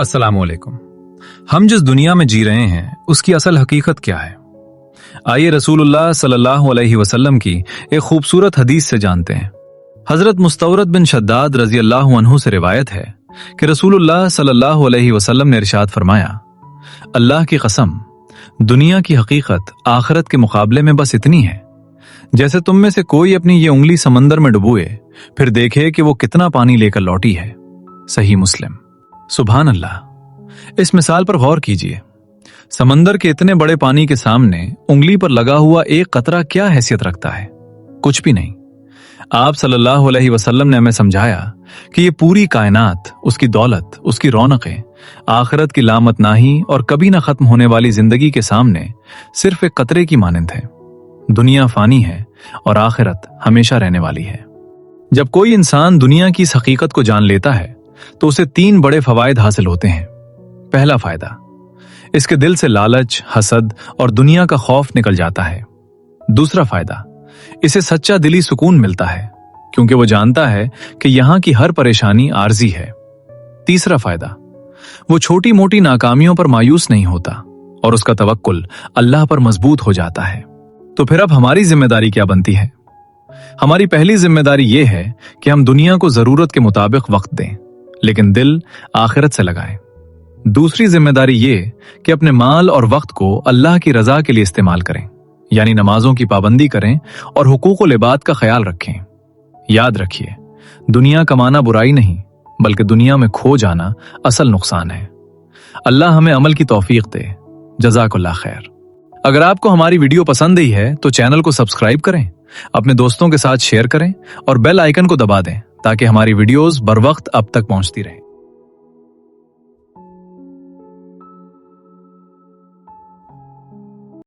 अस्सलाम वालेकुम। हम जिस दुनिया में जी रहे हैं उसकी असल हकीकत क्या है? आइए रसूलुल्लाह सल्लल्लाहु अलैहि वसल्लम की एक खूबसूरत हदीस से जानते हैं। हजरत मुस्तवरद बिन शद्दाद रजी अल्लाह अन्हु से रिवायत है कि रसूलुल्लाह सल्लल्लाहु अलैहि वसल्लम ने इरशाद फरमाया, अल्लाह की कसम, दुनिया की हकीकत आखिरत के मुकाबले में बस इतनी है जैसे तुम में से कोई अपनी ये उंगली समंदर में डुबोए फिर देखे कि वो कितना पानी लेकर लौटी है। सही मुस्लिम। सुभान अल्लाह। इस मिसाल पर गौर कीजिए। समंदर के इतने बड़े पानी के सामने उंगली पर लगा हुआ एक कतरा क्या हैसियत रखता है? कुछ भी नहीं। आप सल्लल्लाहु अलैहि वसल्लम ने हमें समझाया कि ये पूरी कायनात, उसकी दौलत, उसकी रौनकें, आखिरत की लामतनाही और कभी ना खत्म होने वाली जिंदगी के सामने सिर्फ एक कतरे की मानंद है। दुनिया फानी है और आखिरत हमेशा रहने वाली है। जब कोई इंसान दुनिया की इस हकीकत को जान लेता है तो उसे 3 बड़े फवायद हासिल होते हैं। पहला फायदा, इसके दिल से लालच, हसद और दुनिया का खौफ निकल जाता है। दूसरा फायदा, इसे सच्चा दिली सुकून मिलता है क्योंकि वो जानता है कि यहां की हर परेशानी आर्जी है। तीसरा फायदा, वो छोटी मोटी नाकामियों पर मायूस नहीं होता और उसका तवक्कुल अल्लाह पर मजबूत हो जाता है। तो फिर अब हमारी जिम्मेदारी क्या बनती है? हमारी पहली जिम्मेदारी यह है कि हम दुनिया को जरूरत के मुताबिक वक्त दें, लेकिन दिल आखिरत से लगाएं। दूसरी जिम्मेदारी ये कि अपने माल और वक्त को अल्लाह की रजा के लिए इस्तेमाल करें, यानी नमाजों की पाबंदी करें और हुकूकुल इबाद का ख्याल रखें। याद रखिए, दुनिया कमाना बुराई नहीं, बल्कि दुनिया में खो जाना असल नुकसान है। अल्लाह हमें अमल की तौफीक दे। जज़ाकुल्लाह खैर। अगर आपको हमारी वीडियो पसंद आई है तो चैनल को सब्सक्राइब करें, अपने दोस्तों के साथ शेयर करें और बेल आइकन को दबा दें ताकि हमारी वीडियोस बर वक्त अब तक पहुंचती रहें।